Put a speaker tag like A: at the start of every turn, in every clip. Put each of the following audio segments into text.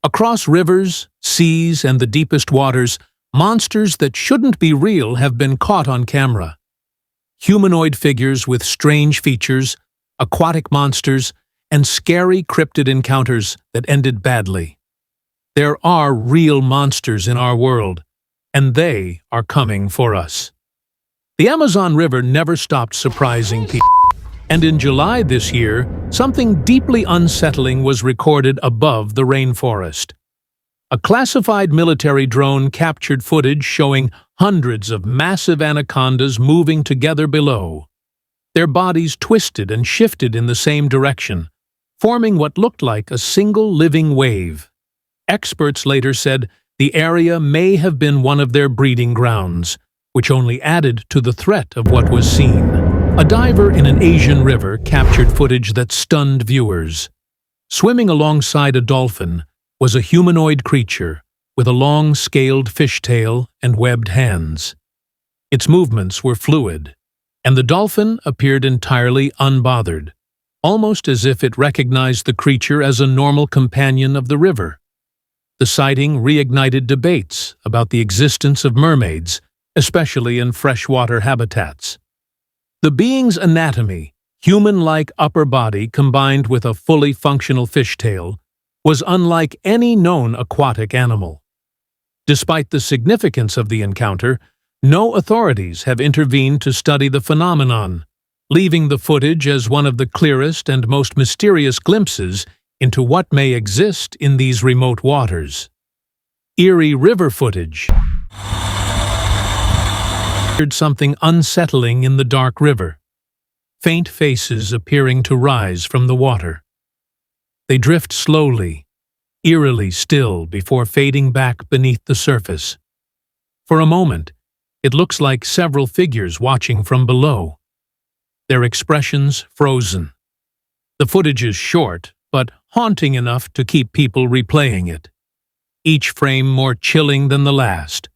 A: Across rivers, seas, and the deepest waters, monsters that shouldn't be real have been caught on camera. Humanoid figures with strange features, aquatic monsters, and scary cryptid encounters that ended badly. There are real monsters in our world, and they are coming for us. The Amazon River never stopped surprising people. And in July this year, something deeply unsettling was recorded above the rainforest. A classified military drone captured footage showing hundreds of massive anacondas moving together below. Their bodies twisted and shifted in the same direction, forming what looked like a single living wave. Experts later said the area may have been one of their breeding grounds, which only added to the threat of what was seen. A diver in an Asian river captured footage that stunned viewers. Swimming alongside a dolphin was a humanoid creature with a long, scaled fishtail and webbed hands. Its movements were fluid, and the dolphin appeared entirely unbothered, almost as if it recognized the creature as a normal companion of the river. The sighting reignited debates about the existence of mermaids, especially in freshwater habitats. The being's anatomy, human-like upper body combined with a fully functional fishtail, was unlike any known aquatic animal. Despite the significance of the encounter, no authorities have intervened to study the phenomenon, leaving the footage as one of the clearest and most mysterious glimpses into what may exist in these remote waters. Eerie river footage something unsettling in the dark river, faint faces appearing to rise from the water. They drift slowly, eerily still before fading back beneath the surface. For a moment, it looks like several figures watching from below, their expressions frozen. The footage is short, but haunting enough to keep people replaying it, each frame more chilling than the last.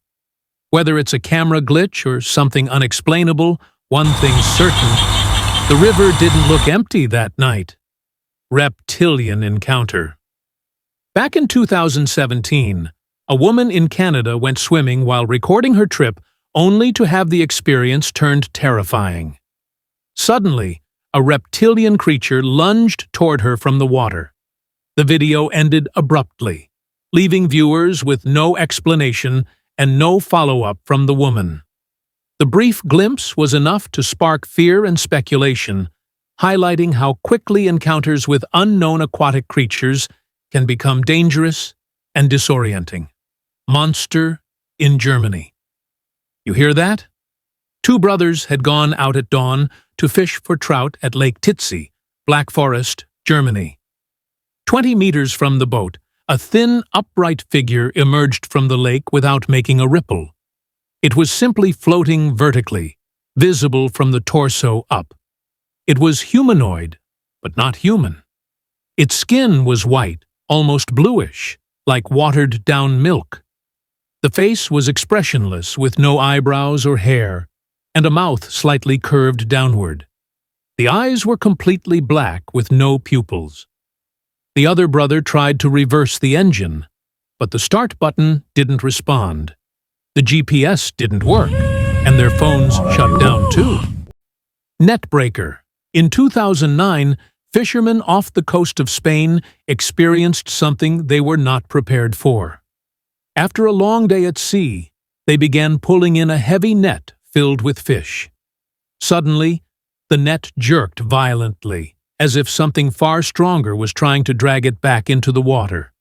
A: Whether it's a camera glitch or something unexplainable, one thing's certain: the river didn't look empty that night. Reptilian encounter. Back in 2017, a woman in Canada went swimming while recording her trip only to have the experience turned terrifying. Suddenly, a reptilian creature lunged toward her from the water. The video ended abruptly, leaving viewers with no explanation and no follow-up from the woman. The brief glimpse was enough to spark fear and speculation, highlighting how quickly encounters with unknown aquatic creatures can become dangerous and disorienting. Monster in Germany. You hear that? Two brothers had gone out at dawn to fish for trout at Lake Titzi, Black Forest, Germany. 20 meters from the boat, a thin, upright figure emerged from the lake without making a ripple. It was simply floating vertically, visible from the torso up. It was humanoid, but not human. Its skin was white, almost bluish, like watered-down milk. The face was expressionless, with no eyebrows or hair, and a mouth slightly curved downward. The eyes were completely black, with no pupils. The other brother tried to reverse the engine, but the start button didn't respond. The GPS didn't work, and their phones shut down too. Netbreaker. In 2009, fishermen off the coast of Spain experienced something they were not prepared for. After a long day at sea, they began pulling in a heavy net filled with fish. Suddenly, the net jerked violently, as if something far stronger was trying to drag it back into the water.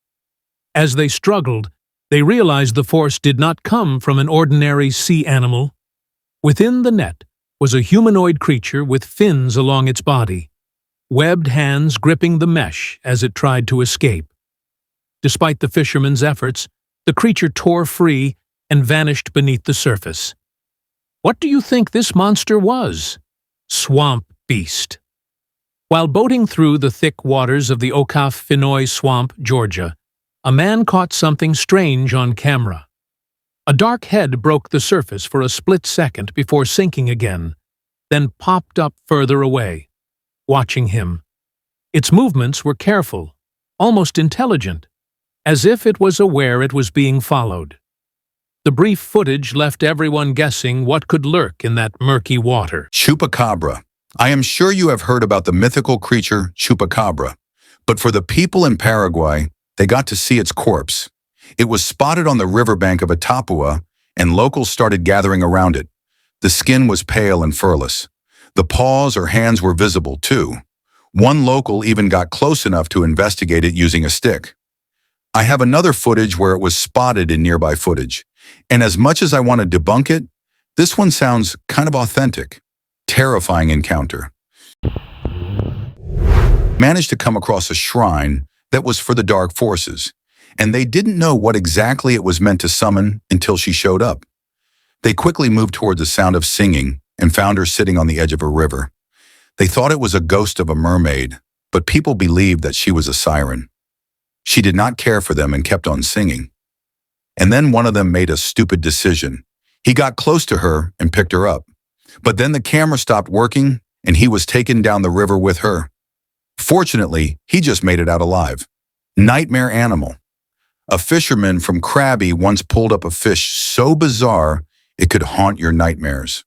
A: As they struggled, they realized the force did not come from an ordinary sea animal. Within the net was a humanoid creature with fins along its body, webbed hands gripping the mesh as it tried to escape. Despite the fishermen's efforts, the creature tore free and vanished beneath the surface. What do you think this monster was? Swamp beast. While boating through the thick waters of the Okaf-Finoy Swamp, Georgia, a man caught something strange on camera. A dark head broke the surface for a split second before sinking again, then popped up further away, watching him. Its movements were careful, almost intelligent. as if it was aware it was being followed. The brief footage left everyone guessing what could lurk in that murky water.
B: Chupacabra. I am sure you have heard about the mythical creature Chupacabra, but for the people in Paraguay, they got to see its corpse. It was spotted on the riverbank of Itapua, and locals started gathering around it. The skin was pale and furless. The paws or hands were visible, too. One local even got close enough to investigate it using a stick. I have another footage where it was spotted in nearby footage, and as much as I want to debunk it, this one sounds kind of authentic. Terrifying encounter. Managed to come across a shrine that was for the dark forces, and they didn't know what exactly it was meant to summon until she showed up. They quickly moved toward the sound of singing and found her sitting on the edge of a river. They thought it was a ghost of a mermaid, but people believed that she was a siren. She did not care for them and kept on singing. And then one of them made a stupid decision. He got close to her and picked her up. But then the camera stopped working and he was taken down the river with her. Fortunately, he just made it out alive. Nightmare animal. A fisherman from Krabi once pulled up a fish so bizarre it could haunt your nightmares.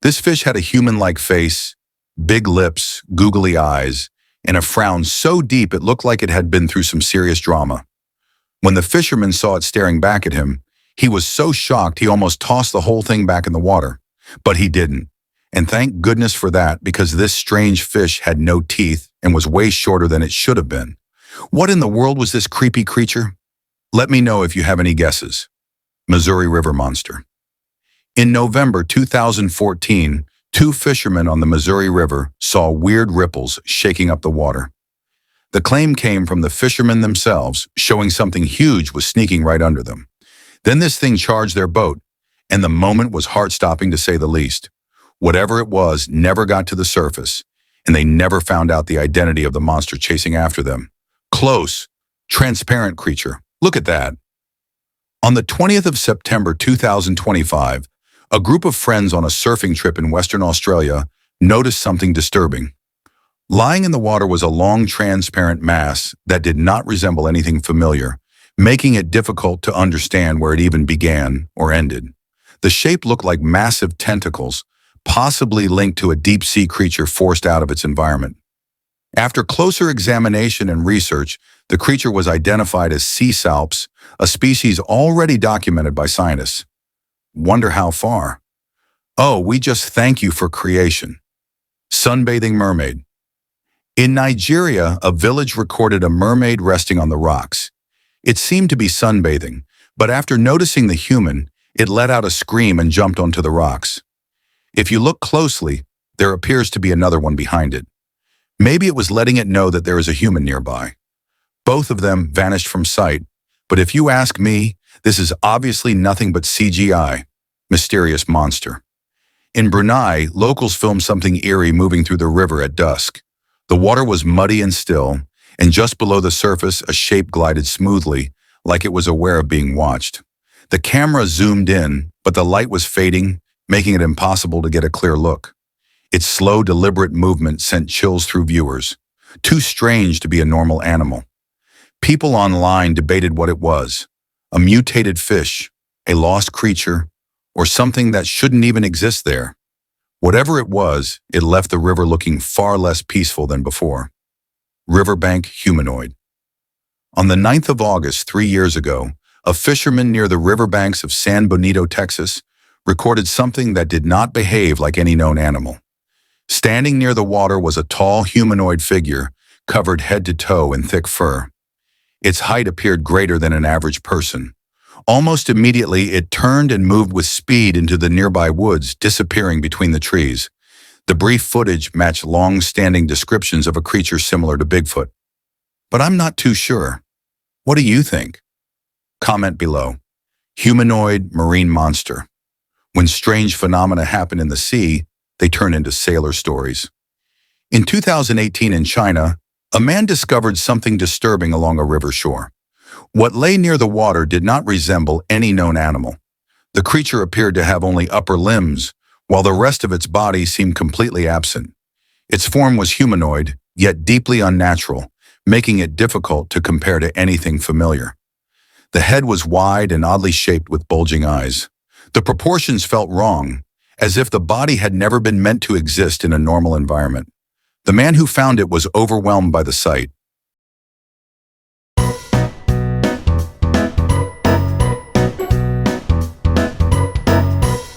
B: This fish had a human-like face, big lips, googly eyes, and a frown so deep it looked like it had been through some serious drama. When the fisherman saw it staring back at him, he was so shocked he almost tossed the whole thing back in the water. But he didn't. And thank goodness for that, because this strange fish had no teeth and was way shorter than it should have been. What in the world was this creepy creature? Let me know if you have any guesses. Missouri River Monster. In November 2014, two fishermen on the Missouri River saw weird ripples shaking up the water. The claim came from the fishermen themselves, showing something huge was sneaking right under them. Then this thing charged their boat, and the moment was heart-stopping to say the least. Whatever it was never got to the surface, and they never found out the identity of the monster chasing after them. Close, transparent creature. Look at that. On the 20th of September 2025, a group of friends on a surfing trip in Western Australia noticed something disturbing. Lying in the water was a long, transparent mass that did not resemble anything familiar, making it difficult to understand where it even began or ended. The shape looked like massive tentacles, possibly linked to a deep-sea creature forced out of its environment. After closer examination and research, the creature was identified as sea salps, a species already documented by scientists. Wonder how far? Oh, we just thank you for creation. Sunbathing mermaid. In Nigeria, a village recorded a mermaid resting on the rocks. It seemed to be sunbathing, but after noticing the human, it let out a scream and jumped onto the rocks. If you look closely, there appears to be another one behind it. Maybe it was letting it know that there is a human nearby. Both of them vanished from sight, but if you ask me, this is obviously nothing but CGI, mysterious monster. In Brunei, locals filmed something eerie moving through the river at dusk. The water was muddy and still, and just below the surface, a shape glided smoothly, like it was aware of being watched. The camera zoomed in, but the light was fading, making it impossible to get a clear look. Its slow, deliberate movement sent chills through viewers. Too strange to be a normal animal. People online debated what it was: a mutated fish, a lost creature, or something that shouldn't even exist there. Whatever it was, it left the river looking far less peaceful than before. Riverbank humanoid. On the 9th of August 3 years ago, a fisherman near the riverbanks of San Benito, Texas, recorded something that did not behave like any known animal. Standing near the water was a tall humanoid figure, covered head to toe in thick fur. Its height appeared greater than an average person. Almost immediately, it turned and moved with speed into the nearby woods, disappearing between the trees. The brief footage matched long-standing descriptions of a creature similar to Bigfoot. But I'm not too sure. What do you think? Comment below. Humanoid marine monster. When strange phenomena happen in the sea, they turn into sailor stories. In 2018 in China, a man discovered something disturbing along a river shore. What lay near the water did not resemble any known animal. The creature appeared to have only upper limbs, while the rest of its body seemed completely absent. Its form was humanoid, yet deeply unnatural, making it difficult to compare to anything familiar. The head was wide and oddly shaped with bulging eyes. The proportions felt wrong, as if the body had never been meant to exist in a normal environment. The man who found it was overwhelmed by the sight.